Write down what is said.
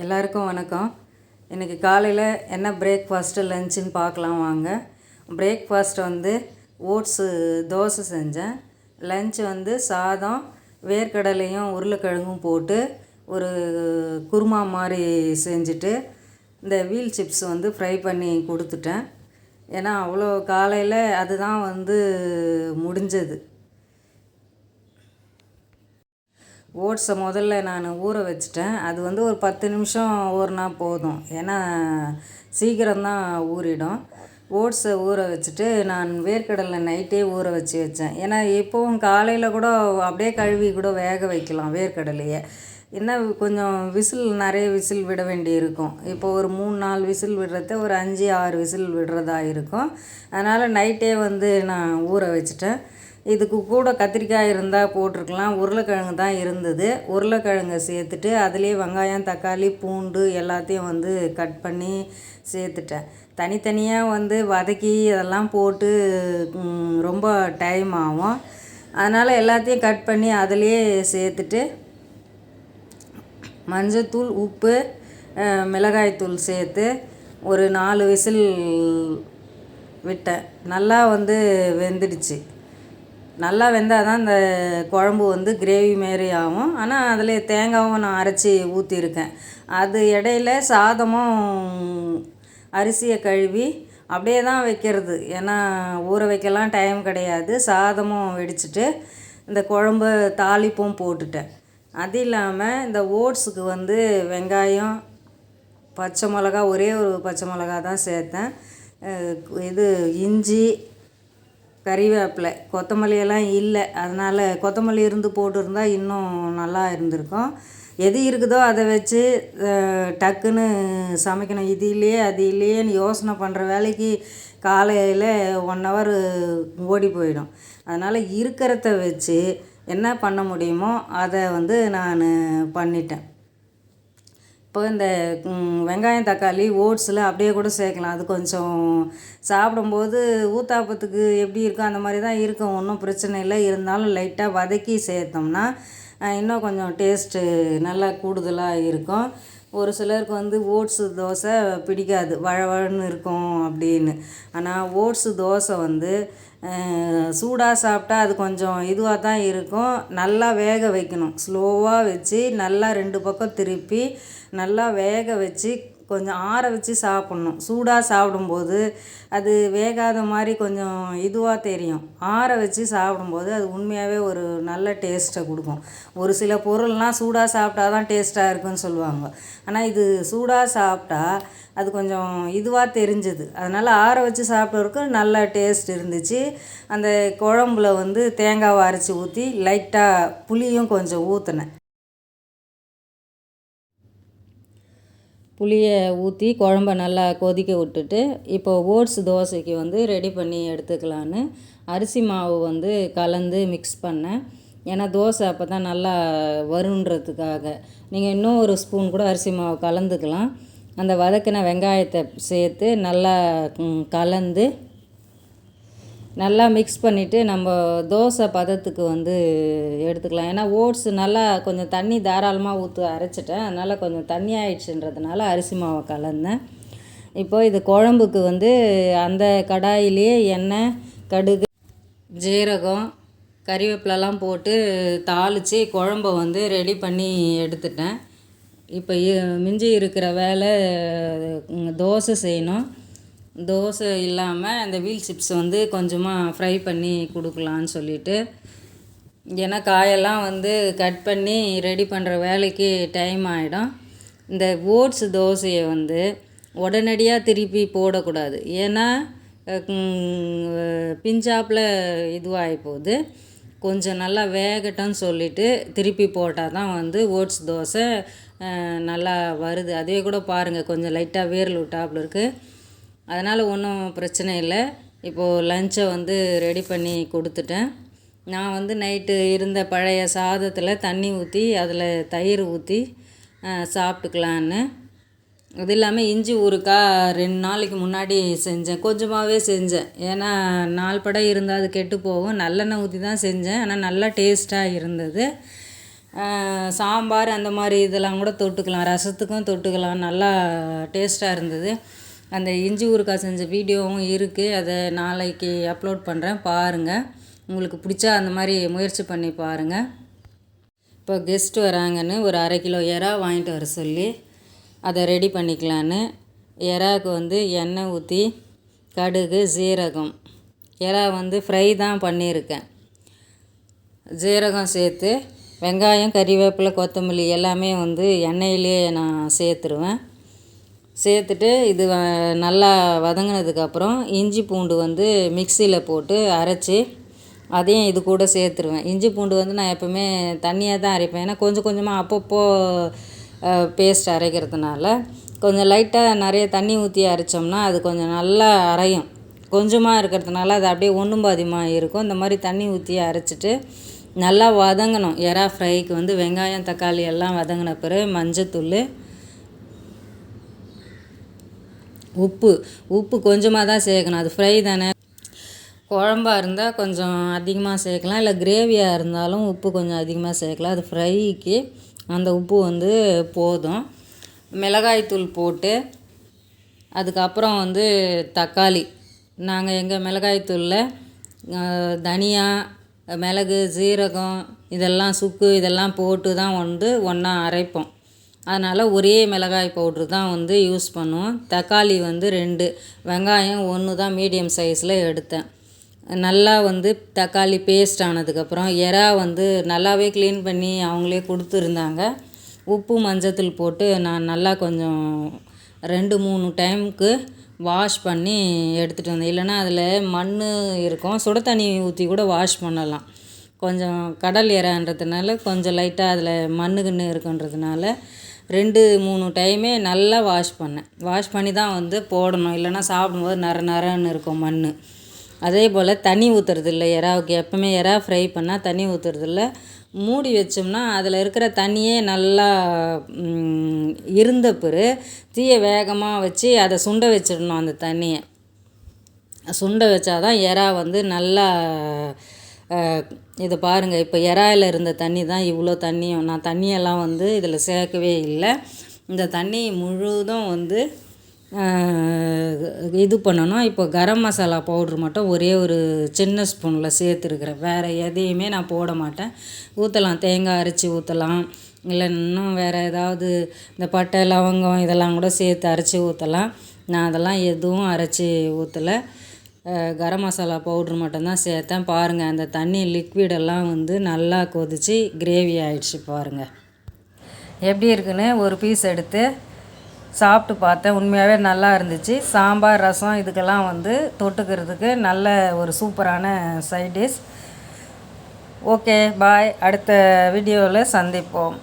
எல்லாருக்கும் வணக்கம். இன்றைக்கி காலையில் என்ன பிரேக்ஃபாஸ்ட்டு லஞ்சுன்னு பார்க்கலாம் வாங்க. பிரேக்ஃபாஸ்ட் வந்து ஓட்ஸு தோசை செஞ்சேன். லஞ்ச் வந்து சாதம், வேர்க்கடலையும் உருளைக்கிழங்கும் போட்டு ஒரு குருமா மாதிரி செஞ்சுட்டு இந்த வீல் சிப்ஸ் வந்து ஃப்ரை பண்ணி கொடுத்துட்டேன். ஏன்னா அவ்வளோ காலையில் அதுதான் வந்து முடிஞ்சது. ஓட்ஸை முதல்ல நான் ஊற வச்சிட்டேன். அது வந்து ஒரு 10 நிமிஷம் ஊறினா போதும், ஏன்னா சீக்கிரம்தான் ஊறிடும். ஓட்ஸை ஊற வச்சுட்டு நான் வேர்க்கடலை நைட்டே ஊற வச்சேன். ஏன்னா இப்போவும் காலையில் கூட அப்படியே கழுவி கூட வேக வைக்கலாம் வேர்க்கடலையை. என்ன கொஞ்சம் நிறைய விசில் விட வேண்டி இருக்கும். இப்போ ஒரு 3-4 விசில் விடுறத ஒரு 5-6 விசில் விடுறதா இருக்கும். அதனால் நைட்டே வந்து நான் ஊற வச்சிட்டேன். இதுக்கு கூட கத்திரிக்காய் இருந்தால் போட்டிருக்கலாம். உருளைக்கிழங்கு தான் இருந்தது. உருளைக்கிழங்கை சேர்த்துட்டு அதுலேயே வெங்காயம், தக்காளி, பூண்டு எல்லாத்தையும் வந்து கட் பண்ணி சேர்த்துட்டேன். தனித்தனியாக வந்து வதக்கி அதெல்லாம் போட்டு ரொம்ப டைம் ஆகும். அதனால் எல்லாத்தையும் கட் பண்ணி அதிலேயே சேர்த்துட்டு மஞ்சத்தூள், உப்பு, மிளகாய்த்தூள் சேர்த்து ஒரு 4 விசில் விட்டேன். நல்லா வந்து வெந்துடுச்சு. நல்லா வெந்தால் தான் இந்த குழம்பு வந்து கிரேவி மாரி ஆகும். ஆனால் அதில் தேங்காவும் நான் அரைச்சி ஊற்றிருக்கேன். அது இடையில சாதமும் அரிசியை கழுவி அப்படியே தான் வைக்கிறது. ஏன்னா ஊற வைக்கலாம் டைம் கிடையாது. சாதமும் வெடிச்சிட்டு இந்த குழம்பு தாளிப்பும் போட்டுட்டேன். அது இல்லாமல் இந்த ஓட்ஸுக்கு வந்து வெங்காயம், பச்சை மிளகா, ஒரே ஒரு பச்சை மிளகா தான் சேர்த்தேன். இது இஞ்சி, கறிவேப்பிலை, கொத்தமல்லியெல்லாம் இல்லை. அதனால் கொத்தமல்லி இருந்து போட்டிருந்தால் இன்னும் நல்லா இருந்திருக்கும். எது இருக்குதோ அதை வச்சு டக்குன்னு சமைக்கணும். இது இல்லையே அது இல்லையேன்னு யோசனை பண்ணுற வேலைக்கு காலையில் 1 ஹவர் ஓடி போயிடும். அதனால் இருக்கிறத வச்சு என்ன பண்ண முடியுமோ அதை வந்து நான் பண்ணிட்டேன். இப்போ இந்த வெங்காயம், தக்காளி ஓட்ஸில் அப்படியே கூட சேர்க்கலாம். அது கொஞ்சம் சாப்பிடும்போது ஊத்தாப்பத்துக்கு எப்படி இருக்கும் அந்த மாதிரி தான் இருக்கும். ஒன்றும் பிரச்சனை இல்லை. இருந்தாலும் லைட்டாக வதக்கி சேர்த்தோம்னா இன்னும் கொஞ்சம் டேஸ்ட்டு நல்லா கூடுதலாக இருக்கும். ஒரு சிலருக்கு வந்து ஓட்ஸு தோசை பிடிக்காது, வழவழன்னு இருக்கும் அப்படின்னு. ஆனால் ஓட்ஸு தோசை வந்து சூடாக சாப்பிட்டா அது கொஞ்சம் இதுவாக தான் இருக்கும். நல்லா வேக வைக்கணும். ஸ்லோவாக வச்சு நல்லா 2 பக்கம் திருப்பி நல்லா வேக வச்சு கொஞ்சம் ஆற வச்சு சாப்பிட்ணும். சூடாக சாப்பிடும்போது அது வேகாத மாதிரி கொஞ்சம் இதுவாக தெரியும். ஆற வச்சு சாப்பிடும்போது அது உண்மையாகவே ஒரு நல்ல டேஸ்ட்டை கொடுக்கும். ஒரு சில பொருள்லாம் சூடாக சாப்பிட்டா தான் டேஸ்ட்டாக இருக்குன்னு சொல்லுவாங்க. ஆனால் இது சூடாக சாப்பிட்டா அது கொஞ்சம் இதுவாக தெரிஞ்சுது. அதனால் ஆற வச்சு சாப்பிட்றதுக்கு நல்ல டேஸ்ட் இருந்துச்சு. அந்த குழம்புல வந்து தேங்காவை அரைச்சி ஊற்றி லைட்டாக புளியும் கொஞ்சம் ஊற்றினேன். புளியை ஊற்றி குழம்ப நல்லா கொதிக்க விட்டுட்டு இப்போ ஓட்ஸ் தோசைக்கு வந்து ரெடி பண்ணி எடுத்துக்கலான்னு அரிசி மாவு வந்து கலந்து மிக்ஸ் பண்ணேன். ஏன்னா தோசை அப்போ தான் நல்லா வருன்றதுக்காக. நீங்கள் இன்னும் ஒரு ஸ்பூன் கூட அரிசி மாவு கலந்துக்கலாம். அந்த வதக்கின வெங்காயத்தை சேர்த்து நல்லா கலந்து நல்லா மிக்ஸ் பண்ணிவிட்டு நம்ம தோசை பதத்துக்கு வந்து எடுத்துக்கலாம். ஏன்னா ஓட்ஸ் நல்லா கொஞ்சம் தண்ணி தாராளமாக ஊற்றி அரைச்சிட்டேன். அதனால் கொஞ்சம் தண்ணி ஆயிடுச்சுன்றதுனால அரிசி மாவை கலந்தேன். இப்போது இது குழம்புக்கு வந்து அந்த கடாயிலேயே எண்ணெய், கடுகு, ஜீரகம், கறிவேப்பிலெலாம் போட்டு தாளித்து குழம்ப வந்து ரெடி பண்ணி எடுத்துட்டேன். இப்போ மிஞ்சி இருக்கிற வேலை தோசை செய்யணும். தோசை இல்லாமல் அந்த வீல் சிப்ஸ் வந்து கொஞ்சமாக ஃப்ரை பண்ணி கொடுக்கலான்னு சொல்லிவிட்டு, ஏன்னா காயெல்லாம் வந்து கட் பண்ணி ரெடி பண்ணுற வேலைக்கு டைம் ஆகிடும். இந்த ஓட்ஸ் தோசையை வந்து உடனடியாக திருப்பி போடக்கூடாது. ஏன்னா பிஞ்சாப்பில் இதுவாகி போகுது. கொஞ்சம் நல்லா வேகட்டும்னு சொல்லிவிட்டு திருப்பி போட்டால் தான் வந்து ஓட்ஸ் தோசை நல்லா வருது. அதே கூட பாருங்கள், கொஞ்சம் லைட்டாக வேர்ல் விட்டாப்புல இருக்குது. அதனால் ஒன்றும் பிரச்சனை இல்லை. இப்போது லஞ்சை வந்து ரெடி பண்ணி கொடுத்துட்டேன். நான் வந்து நைட்டு இருந்த பழைய சாதத்தில் தண்ணி ஊற்றி அதில் தயிர் ஊற்றி சாப்பிட்டுக்கலான்னு. அது இல்லாமல் இஞ்சி ஊறுகாய் 2 நாளைக்கு முன்னாடி செஞ்சேன். கொஞ்சமாகவே செஞ்சேன். ஏன்னா 4 படம் இருந்தால் அது கெட்டு போகும். நல்லெண்ணெய் ஊற்றி தான் செஞ்சேன். ஆனால் நல்லா டேஸ்ட்டாக இருந்தது. சாம்பார் அந்த மாதிரி இதெல்லாம் கூட தொட்டுக்கலாம், ரசத்துக்கும் தொட்டுக்கலாம். நல்லா டேஸ்ட்டாக இருந்தது. அந்த இஞ்சி ஊறுகாய் செஞ்ச வீடியோவும் இருக்குது, அதை நாளைக்கு அப்லோட் பண்ணுறேன், பாருங்கள். உங்களுக்கு பிடிச்சா அந்த மாதிரி முயற்சி பண்ணி பாருங்கள். இப்போ கெஸ்ட்டு வராங்கன்னு ஒரு 1/2 கிலோ எறா வாங்கிட்டு வர சொல்லி அதை ரெடி பண்ணிக்கலான்னு எறாவுக்கு வந்து எண்ணெய் ஊற்றி கடுகு சீரகம், எறா வந்து ஃப்ரை தான் பண்ணியிருக்கேன், சீரகம் சேர்த்து வெங்காயம் கறிவேப்பிலை கொத்தமல்லி எல்லாமே வந்து எண்ணெயிலே நான் சேர்த்துருவேன். சேர்த்துட்டு இது நல்லா வதங்கினதுக்கப்புறம் இஞ்சி பூண்டு வந்து மிக்சியில் போட்டு அரைச்சி அதையும் இது கூட சேர்த்துருவேன். இஞ்சி பூண்டு வந்து நான் எப்போவுமே தண்ணியாக தான் அரைப்பேன், ஏன்னா கொஞ்சம் கொஞ்சமாக அப்பப்போ பேஸ்ட் அரைக்கிறதுனால. கொஞ்சம் லைட்டாக நிறைய தண்ணி ஊற்றி அரைச்சோம்னா அது கொஞ்சம் நல்லா அரையும். கொஞ்சமாக இருக்கிறதுனால அது அப்படியே ஒன்றும் பாதியமாக இருக்கும். இந்த மாதிரி தண்ணி ஊற்றி அரைச்சிட்டு நல்லா வதங்கணும். எறா ஃப்ரைக்கு வந்து வெங்காயம் தக்காளி எல்லாம் வதங்கின பிறகு மஞ்சத்தூள், உப்பு கொஞ்சமாக தான் சேர்க்கணும், அது ஃப்ரை தானே. குழம்பாக இருந்தால் கொஞ்சம் அதிகமாக சேர்க்கலாம், இல்லை கிரேவியாக இருந்தாலும் உப்பு கொஞ்சம் அதிகமாக சேர்க்கலாம். அது ஃப்ரைக்கு அந்த உப்பு வந்து போதும். மிளகாய்த்தூள் போட்டு அதுக்கப்புறம் வந்து தக்காளி, நாங்கள் எங்கள் மிளகாய்த்தூளில் தனியா, மிளகு, சீரகம் இதெல்லாம் சுக்கு இதெல்லாம் போட்டு தான் வந்து ஒன்றா அரைப்போம். அதனால் ஒரே மிளகாய் பவுட்ரு தான் வந்து யூஸ் பண்ணுவோம். தக்காளி வந்து 2, வெங்காயம் 1 தான் மீடியம் சைஸில் எடுத்தேன். நல்லா வந்து தக்காளி பேஸ்ட் ஆனதுக்கப்புறம் எறா வந்து நல்லாவே க்ளீன் பண்ணி அவங்களே கொடுத்துருந்தாங்க. உப்பு மஞ்சத்தூள் போட்டு நான் நல்லா கொஞ்சம் 2-3 டைமுக்கு வாஷ் பண்ணி எடுத்துகிட்டு வந்தேன். இல்லைன்னா அதில் மண் இருக்கும், சுட தண்ணி ஊற்றி கூட வாஷ் பண்ணலாம். கொஞ்சம் கடல் எறான்றதுனால கொஞ்சம் லைட்டாக அதில் மண்ணு இருக்குன்றதுனால 2-3 டைமே நல்லா வாஷ் பண்ணேன். வாஷ் பண்ணி தான் வந்து போடணும், இல்லைன்னா சாப்பிடும்போது நரன்னு இருக்கும் மண். அதே போல் தண்ணி ஊற்றுறதில்ல எறாவுக்கு. எப்போவுமே எறா ஃப்ரை பண்ணால் தண்ணி ஊற்றுறதில்ல, மூடி வச்சோம்னா அதில் இருக்கிற தண்ணியே நல்லா இருந்த பிறகு தீயை வேகமாக வச்சு அதை சுண்ட வச்சிடணும். அந்த தண்ணியை சுண்ட வச்சாதான் எறா வந்து நல்லா இது பாருங்கள், இப்போ எறாயில் இருந்த தண்ணி தான் இவ்வளோ தண்ணியும். நான் தண்ணியெல்லாம் வந்து இதில் சேர்க்கவே இல்லை. இந்த தண்ணி முழுதும் வந்து இது பண்ணணும். இப்போ கரம் மசாலா பவுட்ரு மட்டும் ஒரே ஒரு சின்ன ஸ்பூனில் சேர்த்துருக்குறேன், வேறு எதையுமே நான் போட மாட்டேன். ஊற்றலாம், தேங்காய் அரைச்சி ஊற்றலாம், இல்லை இன்னும் வேறு ஏதாவது இந்த பட்டை லவங்கம் இதெல்லாம் கூட சேர்த்து அரைச்சி ஊற்றலாம். நான் அதெல்லாம் எதுவும் அரைச்சி ஊற்றலை, கரம் மசாலா பவுட்ரு மட்டும்தான் சேர்த்தேன். பாருங்கள், அந்த தண்ணி லிக்விடெல்லாம் வந்து நல்லா கொதித்து கிரேவி ஆகிடுச்சு. பாருங்கள் எப்படி இருக்குன்னு ஒரு பீஸ் எடுத்து சாப்பிட்டு பார்த்தேன். உண்மையாகவே நல்லா இருந்துச்சு. சாம்பார், ரசம் இதுக்கெல்லாம் வந்து தொட்டுக்கிறதுக்கு நல்ல ஒரு சூப்பரான சைட் டிஷ். ஓகே, பாய். அடுத்த வீடியோவில் சந்திப்போம்.